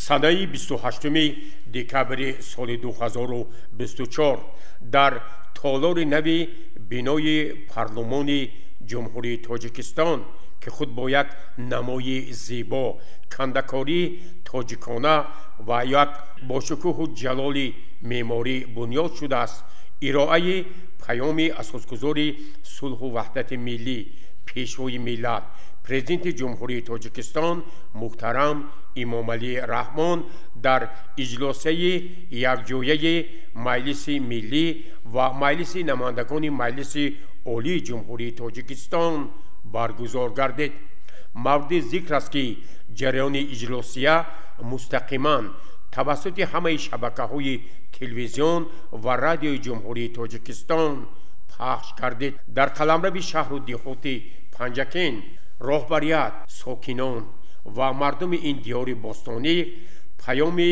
санаи 28 декабри соли 2024 дар толори нави бинои парлумони ҷумҳурии Тоҷикистон ки худ бо як намои зебо, кандакории тоҷикона ва як бошукӯҳу ҷалоли меъморӣ бунёд шудааст, ироаи паёми асосгузори сулҳу ваҳдати миллӣ, пешвои миллат, президенти ҷумҳурии Тоҷикистон муҳтарам Имомалӣ Раҳмон дар иҷлосаи якҷояи Маҷлиси Миллӣ ва Маҷлиси намояндагони Маҷлиси Олии Ҷумҳурии Тоҷикистон баргузор гардид. мавриди зикр аст ки ҷараёни иҷлосия мустақиман тавассути ҳамаи шабакаҳои телевизион ва радиои Ҷумҳурии Тоҷикистон пахш гардид. дар қаламрави шаҳру деҳоти Панҷакен роҳбарият, сокинон ва мардуми ин диёри бостонӣ паёми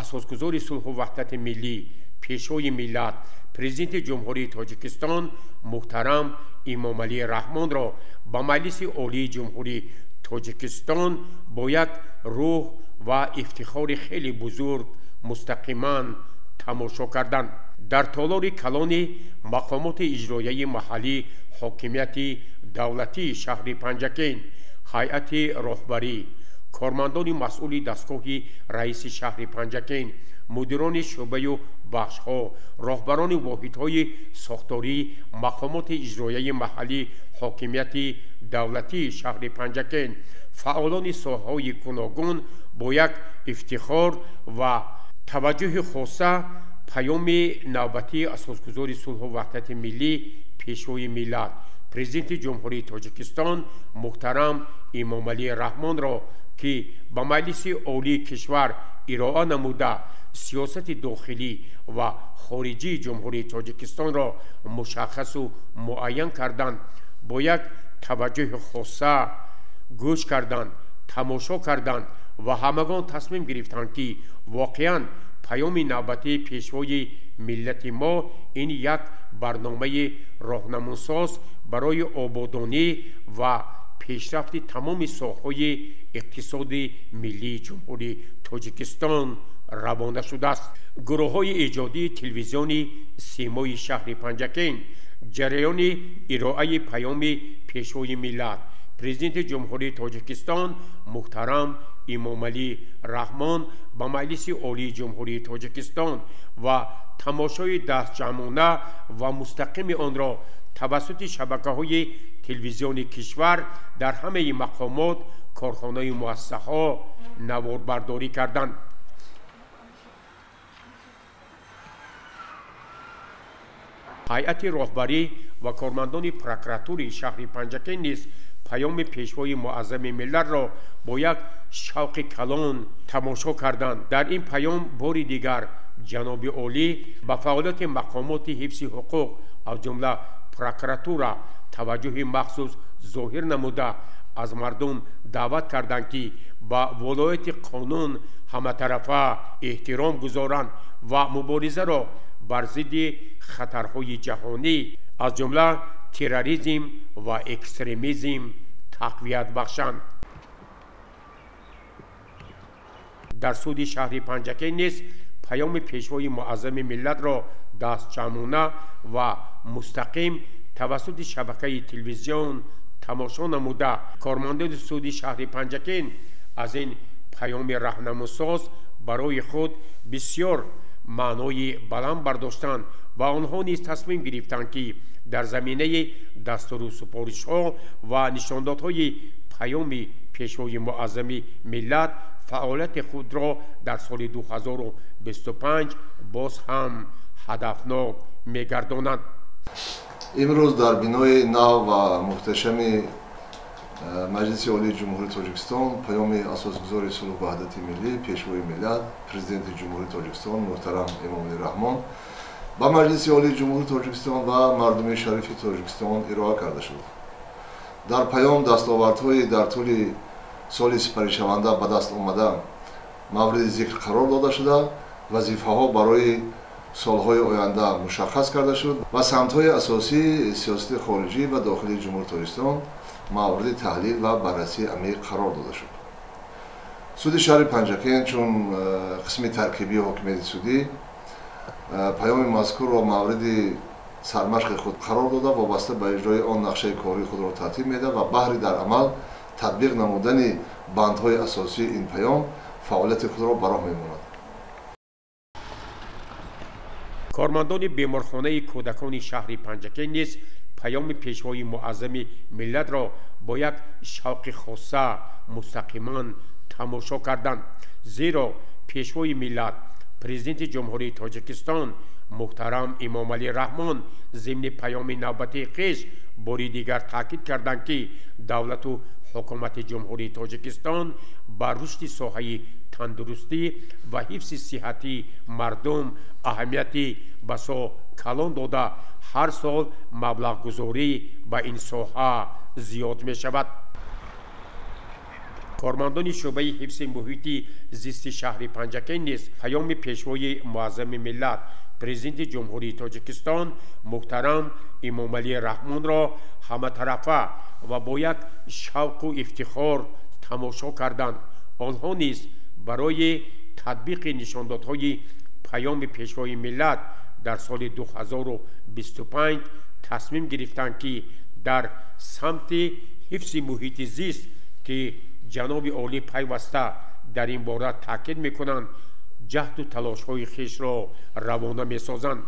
асосгузори сулҳу ваҳдати миллӣ, пешвои миллат, президенти ҷумҳурии Тоҷикистон муҳтарам Имомалӣ Раҳмонро ба Маҷлиси Олии Ҷумҳурии Тоҷикистон бо як рӯҳ ва ифтихори хеле бузург мустақиман тамошо карданд. дар толори калони мақомоти иҷроияи маҳаллӣ, ҳокимияти давлатии шаҳри Панҷакен, ҳайати роҳбарӣ, кормандони масъули дастгоҳи раиси шаҳри Панҷакен, мудирони шӯъбаю бахшҳо, роҳбарони воҳидҳои сохтории мақомоти иҷроияи маҳаллӣ, ҳокимияти давлатии шаҳри Панҷакен, фаъолони соҳаҳои гуногун бо як ифтихор ва таваҷҷӯҳи хоса паёми навбатии асосгузори сулҳу ваҳдати миллӣ, пешвои миллат, президенти ҷумҳурии Тоҷикистон муҳтарам Имомалӣ Раҳмонро ки ба Маҷлиси Олии кишвар ироа намуда сиёсати дохилӣ ва хориҷии ҷумҳурии Тоҷикистонро мушаххасу муайян карданд, бо як таваҷҷӯҳи хоса гӯш карданд, тамошо карданд ва ҳамагон тасмим гирифтанд ки воқеан паёми навбатии пешвои миллати мо ин як барномаи роҳнамусоз барои ободонӣ ва пешрафти тамоми соҳаҳои иқтисоди миллии ҷумҳурии Тоҷикистон равона шудааст. гурӯҳҳои эҷодии телевизиони симои шаҳри Панҷакен ҷараёни ироаи паёми пешвои миллат, президенти ҷумҳурии Тоҷикистон муҳтарам Имомалӣ Раҳмон ба Маҷлиси Олии Ҷумҳурии Тоҷикистон ва тамошои дастҷамона ва мустақими онро тавассути шабакаҳои телевизиони кишвар дар ҳамаи мақомот, корхонаи муассисаҳо наворбардорӣ карданд. ҳайати роҳбарӣ ва кормандони прокуратураи шаҳри Панҷакен низ паёми пешвои муаззами миллатро бо як шавқи калон тамошо карданд. дар ин паём бори дигар ҷаноби олӣ ба фаъолияти мақомоти ҳифзи ҳуқуқ аз ҷумла прокуратура таваҷҷӯҳи махсус зоҳир намуда аз мардум даъват карданд ки ба волояти қонун ҳаматарафа эҳтиром гузоранд ва муборизаро бар зидди хатарҳои ҷаҳонӣ аз ҷумла терроризм ва экстремизм тақвият бахшанд. дар суди шаҳри Панҷакен низ паёми пешвои муаззами миллатро дастҷамона ва мустақим тавассути шабакаи телевизион тамошо намуда кормандони суди шаҳри Панҷакен аз ин паёми раҳнамусоз барои худ бисьёр маънои баланд бардоштанд ва онҳо низ тасмим гирифтанд ки дар заминаи дастуру супоришҳо ва нишондодҳои паёми пешвои муаззами миллат фаъолияти худро дар соли 2025 боз ҳам ҳадафнок мегардонанд. имрӯз дар бинои нав ва муҳташами Маҷлиси Олии Ҷумҳурии Тоҷикистон паёми асосгузори сулҳу ваҳдати миллӣ, пешвои миллат, президенти ҷумҳурии Тоҷикистон муҳтарам Имомалӣ Раҳмон ба Маҷлиси Олии Ҷумҳурии Тоҷикистон ва мардуми шарифи Тоҷикистон ироа карда шуд. дар паём дастовардҳои дар тӯли соли сипаришаванда ба даст омада мавриди зикр қарор дода шуда, вазифаҳо барои солҳои оянда мушаххас карда шуд ва самтҳои асосии сиёсати хориҷӣ ва дохилии ҷумҳурии Тоҷикистон мавриди таҳлил ва баррасии амиқ қарор дода шуд. суди шаҳри Панҷакен чун қисми таркибии ҳокимияти судӣ паёми мазкурро мавриди сармашқи худ қарор дода вобаста ба иҷрои он нақшаи кории худро тартиб медиҳад ва баҳри дар амал татбиқ намудани бандҳои асосии ин паём фаъолияти худро ба роҳ мемонад. кормандони беморхонаи кӯдакони шаҳри Панҷакен низ паёми пешвои муаззами миллатро бо як шавқи хоса мустақиман тамошо карданд, зеро пешвои миллат президенти ҷумҳурии Тоҷикистон муҳтарам Эмомалӣ Раҳмон зимни паёми навбатии хиш бори дигар таъкид карданд ки давлату ҳукумати ҷумҳурии Тоҷикистон ба рушди соҳаи тандурустӣ ва ҳифзи сиҳати мардум аҳамияти басо калон дода ҳар сол маблағгузорӣ ба ин соҳа зиёд мешавад. кормандони шӯъбаи ҳифзи муҳити зисти шаҳри Панҷакен низ паёми пешвои муаззами миллат президенти ҷумҳурии Тоҷикистон муҳтарам Эмомалӣ Раҳмонро ҳаматарафа ва бо як шавқу ифтихор тамошо карданд. онҳо низ барои татбиқи нишондодҳои паёми пешвои миллат дар соли 2025 тасмим гирифтанд ки дар самти ҳифзи муҳити зист ки ҷаноби олӣ пайваста дар ин бора таъкид мекунанд ҷаҳду талошҳои хишро равона месозанд.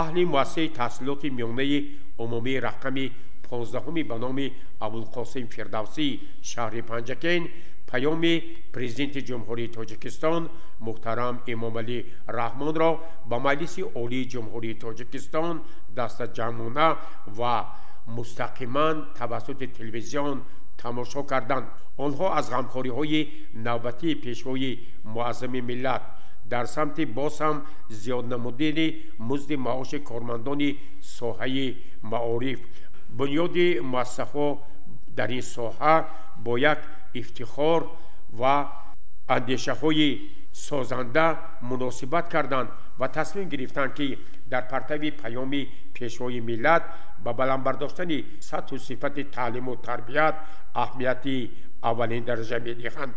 аҳли муассисаи таҳсилоти миёнаи умумии рақами 15 ба номи Абулқосим Фирдавсӣ шаҳри Панҷакен паёми президенти ҷумҳурии Тоҷикистон муҳтарам Эмомалӣ Раҳмонро ба Маҷлиси Олии ҷумҳурии Тоҷикистон дастаҷамона ва мустақиман тавассути телевизион тамошо карданд. онҳо аз ғамхориҳои навбатии пешвои муаззами миллат дар самти боз ҳам зиёд намудани музди маоши кормандони соҳаи маориф бунёди муассисаҳо дар ин соҳа бо як ифтихор ва андешаҳои созанда муносибат карданд ва тасмим гирифтанд ки дар партави паёми пешвои миллат ба баландбардоштани сатҳу сифати таълиму тарбият аҳамияти аввалин дараҷа медиҳанд.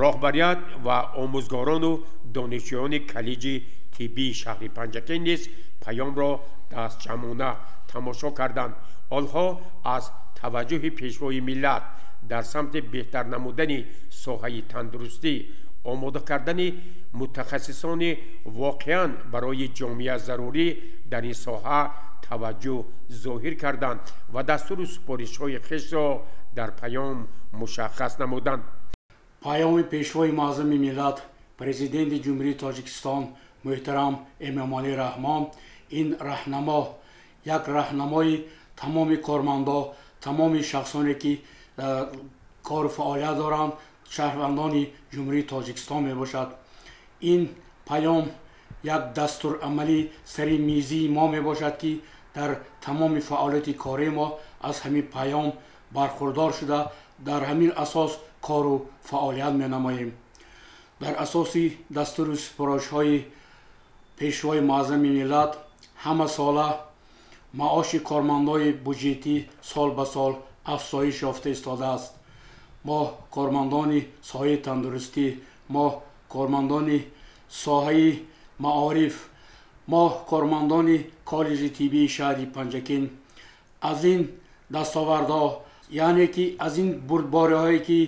роҳбарият ва омӯзгорону донишҷӯёни коллеҷи тиббии шаҳри Панҷакен низ паёмро дастҷамона тамошо карданд. онҳо аз таваҷҷӯҳи пешвои миллат дар самти беҳтар намудани соҳаи тандурустӣ омода кардани мутахассисони воқеан барои ҷомеа зарурӣ дар ин соҳа таваҷҷӯҳ зоҳир карданд ва дастуру супоришҳои хишро дар паём мушаххас намуданд. паёми пешвои муаззами миллат президенти ҷумҳурии Тоҷикистон муҳтарам Эмомалӣ Раҳмон ин раҳнамо як раҳнамои тамоми кормандо тамоми шахсоне ки кору фаъолият доранд шаҳрвандони ҷумҳурии Тоҷикистон мебошад. ин паём як дастурамалӣ сари мизии мо мебошад ки дар тамоми фаъолияти кори мо аз ҳамин паём бархурдор шуда дар ҳамин асос кору фаъолият менамоем. дар асоси дастури супоришҳои пешвои муаззами миллат ҳамасола маоши кормандои буҷетӣ сол ба сол афзоиш ёфта истодааст. мо кормандони соҳаи тандурустӣ, мо кормандони соҳаи маориф, мо кормандони коллеҷи тиббии шаҳри Панҷакен аз ин дастовардҳо яъне ки аз ин бурдбориҳое ки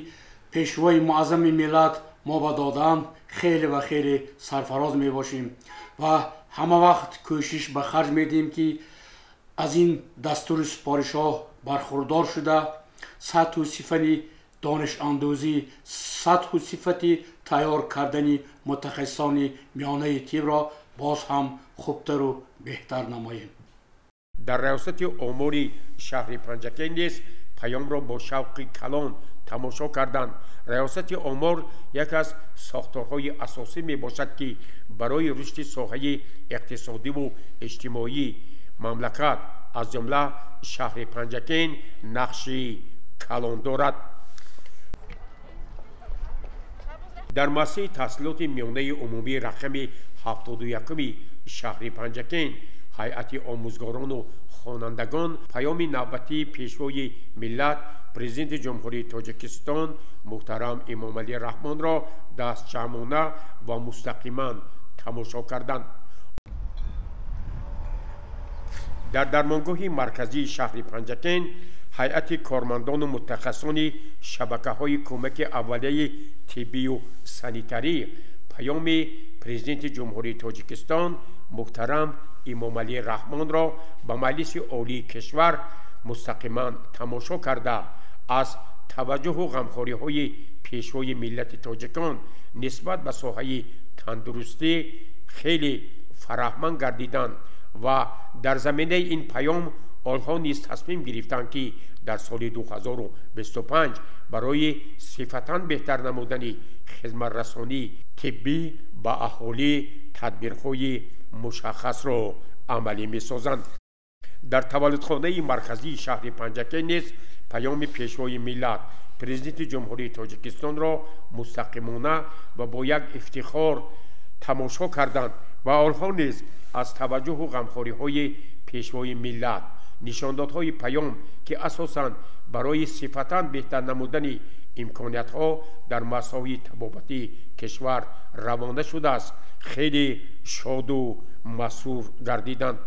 пешвои муаззами миллат мо ба додаанд хеле ва хеле сарфароз мебошем ва ҳама вақт кӯшиш ба харҷ медиҳем ки аз ин дастури супоришҳо бархурдор шуда сатҳу сифати донишандӯзӣ сатҳу сифати тайёр кардани мутахассисони миёнаи тибро боз ҳам хубтару беҳтар намоем. дар раёсати омури шаҳри Панҷакен низ паёмро бо шавқи калон тамошо карданд. раёсати омур як аз сохторҳои асосӣ мебошад ки барои рушди соҳаи иқтисодиву иҷтимоии мамлакат аз ҷумла шаҳри Панҷакен нақши калон дорад. дар масъи таҳсилоти миёнаи умумии рақами 71 шаҳри Панҷакен ҳайати омӯзгорону خوانندگان پیام نوبتی پیشوای ملت پرزیدنت جمهوری تاجیکستان محترم امامعلی رحمان را دستجمعانه و مستقیما تماشا کردند. در درمانگاه مرکزی شهر پنجکن هیئت کارمندان و متخصصان شبکه‌های کمک اولیه طبی و سانیتری پیام پرزیدنت جمهوری تاجیکستان محترم امامعلی رحمان را به مجلس عالی کشور مستقیما تماشا کرده از توجه و غمخوری‌های پیشوای ملت تاجیکان نسبت به ساحه تندرستی خیلی فرحمند گردیدند و در زمینه این پیام آنها نیز تصمیم گرفتند که در سال 2025 برای صفتاً بهتر نمودن خدمت رسانی طبی به اهالی تدبیرهای مشخص را عملی می‌سازند. در تولدخانه مرکزی شهر پنجکن نیز پیام پیشوای ملت پرزیدنت جمهوری تاجیکستان را مستقیمانه و با یک افتخار تماشا کردند و آنها نیز از توجه و غمخوری‌های پیشوای ملت نشاندادهای پیام که اساساً برای صفتاً بهتر نمودن امکانیت‌ها در مسائل طبابتی کشور روانه شده است خیلی شاد و مسرور گردیدند.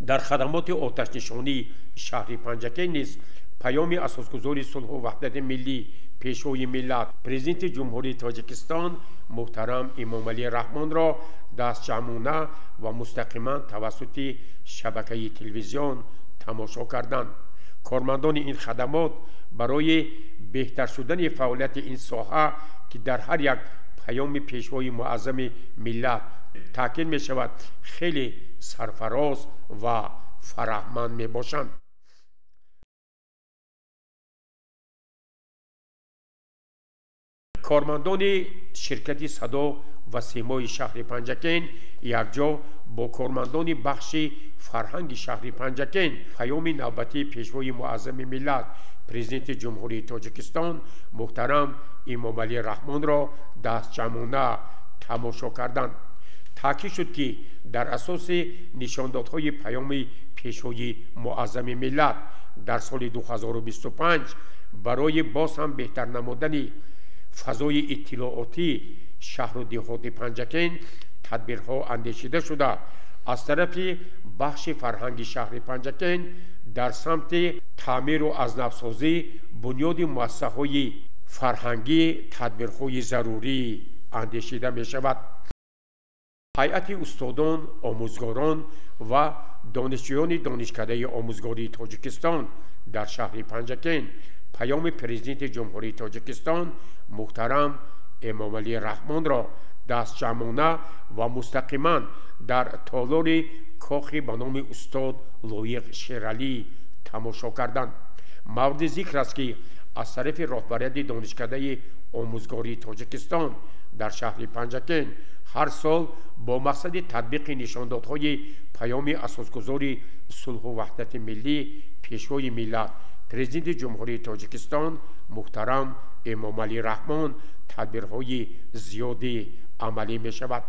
در خدمات آتش نشانی شهر پنجکن نیز پیام اساسگذار صلح و وحدت ملی پیشوای ملت پرزیدنت جمهوری تاجیکستان محترم امامعلی رحمان را دستجمعانه و مستقیما توسط شبکه تلویزیون تماشا کردند. کارمندان این خدمات برای بهتر شدن فعالیت این ساحه که در هر یک پیام پیشوای معظم ملت تاکید می شود خیلی سرفراز و فرحمند می باشند. کارمندان شرکت صدا و سیمای شهر پنجکن یکجا با کارمندان بخش فرهنگ شهر پنجکن پیام نوبتی پیشوای معظم ملت پرزیدنت جمهوری تاجیکستان محترم امامعلی رحمان را دستجمعانه تماشا کردند. تاکید شد که در اساس نشاندادهای پیام پیشوای معظم ملت در سال 2025 برای باز هم بهتر نمودن فضای اطلاعاتی شهر و دهات پنجکن تدبیرها اندیشیده شده از طرف بخش فرهنگی شهر پنجکن در سمت تعمیر و ازنوسازی بنیاد مؤسسه‌های فرهنگی تدبیرهای ضروری اندیشیده می شود. هیئت استادان، آموزگاران و دانشجویان دانشکده آموزگاری تاجیکستان در شهر پنجکن پیام پرزیدنت جمهوری تاجیکستان محترم امامعلی رحمان را دستجمعانه و مستقیما در تالار کاخی به نام استاد لایق شیرعلی تماشا کردند. مورد ذکر است که از طرف رهبریت دانشکده آموزگاری تاجیکستان در شهر پنجکن هر سال با مقصد تطبیق نشاندادهای پیام اساسگذار صلح و وحدت ملی پیشوای ملت پرزیدنت جمهوری تاجیکستان محترم امامعلی رحمان تدبیرهای زیادی عملی می شود.